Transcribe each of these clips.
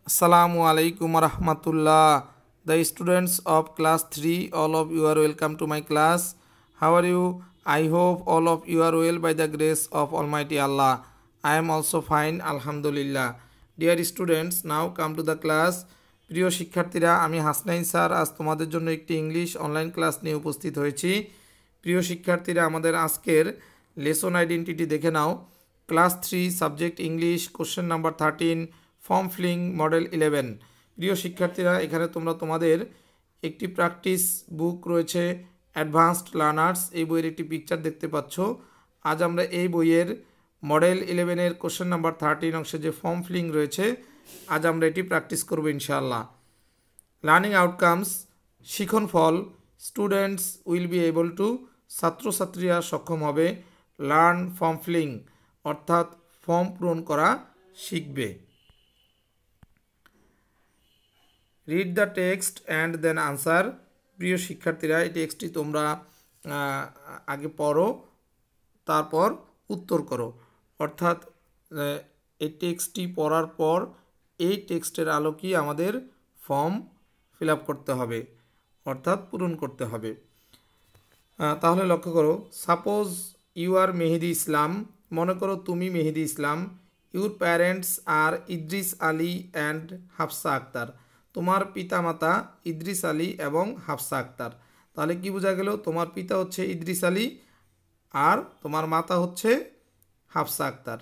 Assalamu alaikum warahmatullah. The students of class 3, all of you are welcome to my class. How are you? I hope all of you are well by the grace of Almighty Allah. I am also fine, Alhamdulillah. Dear students, now come to the class. প্রিয় শিক্ষার্থীরা, আমি Hasnain sir আজ তোমাদের জন্য একটি English online class নিয়ে উপস্থিত হয়েছি। প্রিয় শিক্ষার্থীরা, আমাদের আজকের লেসন আইডেন্টিটি দেখে নাও। Class 3 subject English, question number 13, form filling model 11। প্রিয় শিক্ষার্থীরা, এখানে তোমরা তোমাদের একটি প্র্যাকটিস বুক রয়েছে অ্যাডভান্সড লার্নার্স, এই বইয়ের একটি পিকচার দেখতে পাচ্ছ। আজ আমরা এই বইয়ের মডেল 11-এর কোশ্চেন নাম্বার 13 অংশে যে ফর্ম ফিলিং রয়েছে, আজ আমরা এটি প্র্যাকটিস করব ইনশাআল্লাহ। লার্নিং আউটকামস, শিখন ফল, students will be able to, ছাত্রছাত্রীরা সক্ষম হবে, লার্ন ফর্ম ফিলিং অর্থাৎ ফর্ম পূরণ করা শিখবে। Read the text and then answer. প্রিয় শিক্ষার্থীরা, এই টেক্সটটি তোমরা আগে পড়ো, তারপর উত্তর করো। অর্থাৎ এই টেক্সটটি পড়ার পর এই টেক্সটের আলোকেই আমাদের ফর্ম ফিল আপ করতে হবে, অর্থাৎ পূরণ করতে হবে। তাহলে লক্ষ্য করো, সাপোজ ইউ আর মেহেদি ইসলাম, মনে করো তুমি Mehedi Islam. Your parents are Idris Ali and Hafsa Akter, তোমার পিতামাতা ইদ্রিস আলী এবং হাফসা আক্তার। তাহলে কি বোঝা গেল? তোমার পিতা হচ্ছে ইদ্রিস আলী আর তোমার মাতা হচ্ছে Hafsa Akter.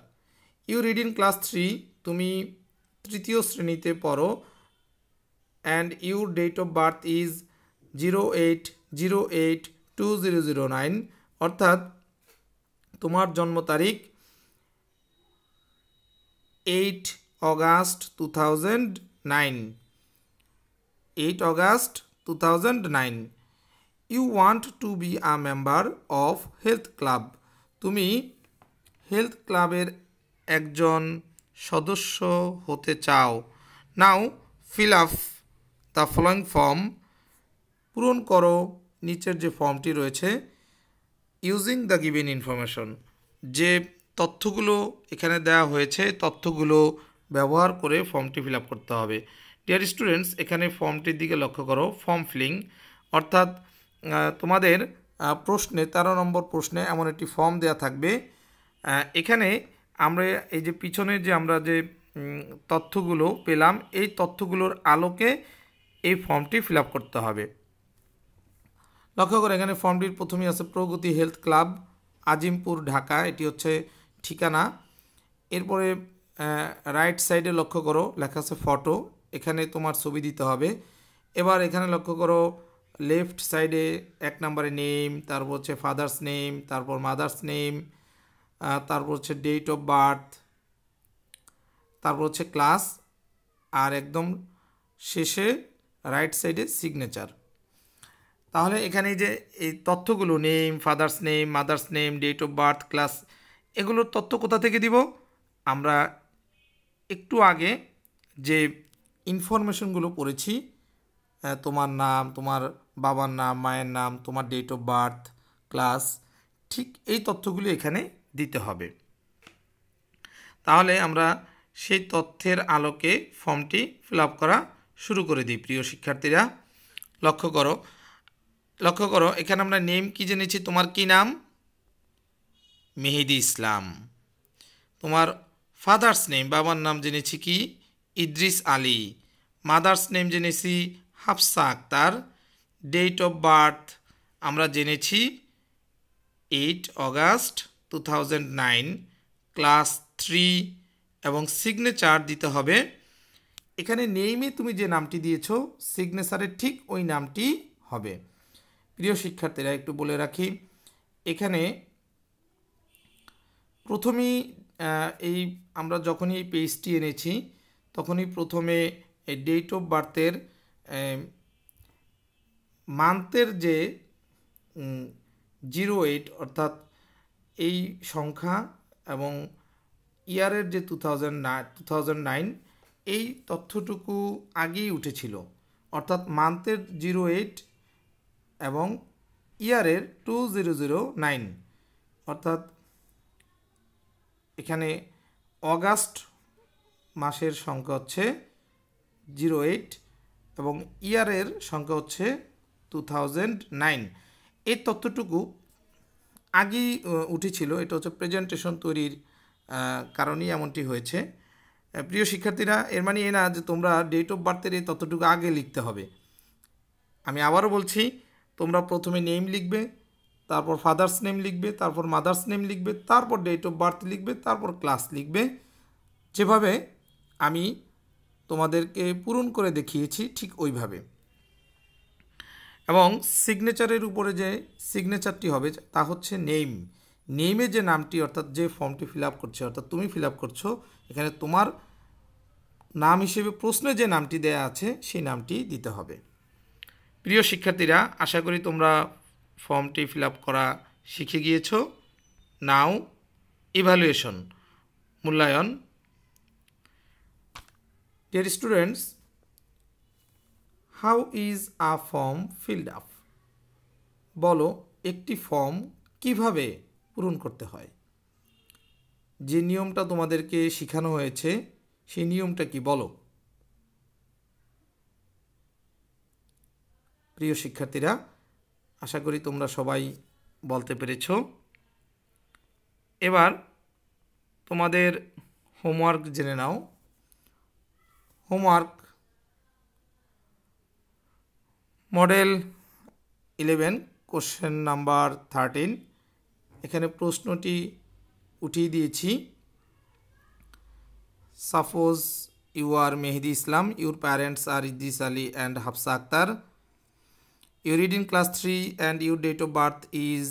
You read in class 3, তুমি তৃতীয় শ্রেণীতে পড়ো। And your date of birth is 08/08/2009, অর্থাৎ তোমার জন্ম তারিখ 8 অগাস্ট 2009। 8 অগাস্ট 2009। You want to be a member of health club, তুমি হেলথ ক্লাবের একজন সদস্য হতে চাও। Now fill up the following form, পূরণ করো নিচের যে ফর্মটি রয়েছে। ইউজিং দ্য গিভেন ইনফরমেশন, যে তথ্যগুলো এখানে দেওয়া হয়েছে তথ্যগুলো ব্যবহার করে ফর্মটি ফিল আপ করতে হবে। ডিয়ার স্টুডেন্টস, এখানে ফর্মটির দিকে লক্ষ্য করো। ফর্ম ফিলিং অর্থাৎ তোমাদের প্রশ্নে 13 নম্বর প্রশ্নে এমন একটি ফর্ম দেওয়া থাকবে। এখানে আমরা এই যে পিছনে যে আমরা যে তথ্যগুলো পেলাম, এই তথ্যগুলোর আলোকে এই ফর্মটি ফিল আপ করতে হবে। লক্ষ্য করে এখানে ফর্মটির প্রথমেই আছে প্রগতি হেলথ ক্লাব, আজিমপুর, ঢাকা, এটি হচ্ছে ঠিকানা। এরপরে রাইট সাইডে লক্ষ্য করো লেখা আছে ফটো, এখানে তোমার ছবি দিতে হবে। এবার এখানে লক্ষ্য করো লেফট সাইডে 1 নম্বরে নেম, তারপর হচ্ছে ফাদার্স নেম, তারপর মাদার্স নেম, তারপর হচ্ছে ডেট অফ বার্থ, তারপর হচ্ছে ক্লাস, আর একদম শেষে রাইট সাইডে সিগনেচার। তাহলে এখানে যে এই তথ্যগুলো name, father's name, mother's name, date of birth, class, এগুলোর তথ্য কোথা থেকে দিব? আমরা একটু আগে যে ইনফরমেশনগুলো পড়েছি, তোমার নাম, তোমার বাবার নাম, মায়ের নাম, তোমার ডেট অফ বার্থ, ক্লাস, ঠিক এই তথ্যগুলি এখানে দিতে হবে। তাহলে আমরা সেই তথ্যের আলোকে ফর্মটি ফিল আপ করা শুরু করে দিই। প্রিয় শিক্ষার্থীরা, লক্ষ্য করো এখানে আমরা নেম কি জেনেছি? তোমার কি নাম? মেহেদি ইসলাম। তোমার ফাদার্স নেম, বাবার নাম জেনেছি কি? ইদ্রিস আলী। মাদার্স নেম জেনেছি Hafsa Akter. Date of birth আমরা জেনেছি 8 অগাস্ট 2009। ক্লাস 3 এবং সিগনেচার দিতে হবে। এখানে নেইমে তুমি যে নামটি দিয়েছো, সিগনেচারের ঠিক ওই নামটি হবে। প্রিয় শিক্ষার্থীরা, একটু বলে রাখি, এখানে প্রথমেই এই আমরা যখনই এই পেজটি এনেছি তখনই প্রথমে এই ডেট অফ বার্থের মান্থের যে 08 অর্থাৎ এই সংখ্যা এবং ইয়ারের যে 2009 এই তথ্যটুকু আগেই উঠেছিল। অর্থাৎ মান্থের 08 এবং ইয়ারের 2009, অর্থাৎ এখানে অগাস্ট মাসের সংখ্যা হচ্ছে 08 এবং ইয়ারের সংখ্যা হচ্ছে 2009। এই তথ্যটুকু আগেই উঠেছিল, এটা হচ্ছে প্রেজেন্টেশন তৈরির কারণেই এমনটি হয়েছে। প্রিয় শিক্ষার্থীরা, এর মানে এ না যে তোমরা ডেট অফ বার্থের এই তথ্যটুকু আগে লিখতে হবে। আমি আবারও বলছি, তোমরা প্রথমে নেম লিখবে, তারপর ফাদার্স নেম লিখবে, তারপর মাদার্স নেম লিখবে, তারপর ডেট অফ বার্থ লিখবে, তারপর ক্লাস লিখবে, যেভাবে আমি তোমাদেরকে পূরণ করে দেখিয়েছি ঠিক ওইভাবে। এবং সিগনেচারের উপরে যে সিগনেচারটি হবে তা হচ্ছে নেম। নেমে যে নামটি, অর্থাৎ যে ফর্মটি ফিল আপ করছে, অর্থাৎ তুমি ফিল আপ করছো, এখানে তোমার নাম হিসেবে প্রশ্নে যে নামটি দেয়া আছে সেই নামটি দিতে হবে। প্রিয় শিক্ষার্থীরা, আশা করি তোমরা ফর্মটি ফিল আপ করা শিখে গিয়েছো। নাও ইভ্যালুয়েশন, মূল্যায়ন। Dear students, how is a form filled up? বলো, একটি ফর্ম কিভাবে পূরণ করতে হয়। যে নিয়মটা তোমাদেরকে শেখানো হয়েছে সেই নিয়মটা কি বলো। প্রিয় শিক্ষার্থীরা, আশা করি তোমরা সবাই বলতে পেরেছ। এবার তোমাদের হোমওয়ার্ক জেনে নাও। Homework model 11 question number 13। এখানে প্রশ্নটি উঠিয়ে দিয়েছি। Suppose you are Mehedi Islam, your parents are Idris Ali and Hafsa Akter. You read in class 3 and your date of birth is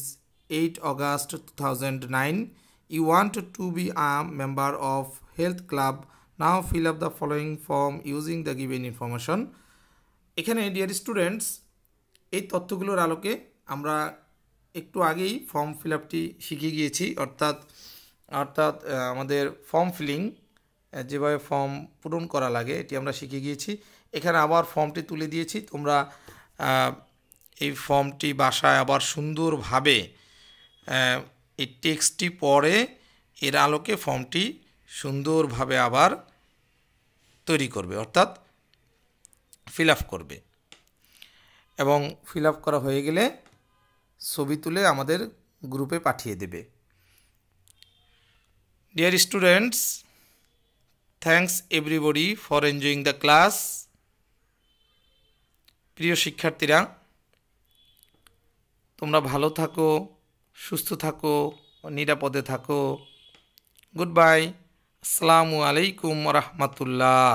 8 August 2009. You want to be a member of health club. Now fill up the following form using the given information. এখানে dear students, এই তথ্যগুলোর আলোকে আমরা একটু আগেই form fill আপটি শিখে গিয়েছি, অর্থাৎ আমাদের ফর্ম ফিলিং, যেভাবে ফর্ম পূরণ করা লাগে এটি আমরা শিখে গিয়েছি। এখানে আবার ফর্মটি তুলে দিয়েছি। তোমরা এই ফর্মটি বাসায় আবার সুন্দরভাবে এই টেক্সটটি পড়ে এর আলোকে ফর্মটি সুন্দরভাবে আবার তৈরি করবে, অর্থাৎ ফিল আপ করবে। এবং ফিল আপ করা হয়ে গেলে ছবি তুলে আমাদের গ্রুপে পাঠিয়ে দেবে। Dear students, thanks everybody for enjoying the class. প্রিয় শিক্ষার্থীরা, তোমরা ভালো থাকো, সুস্থ থাকো, নিরাপদে থাকো। Good bye. আসসালামু আলাইকুম ওয়া রাহমাতুল্লাহ।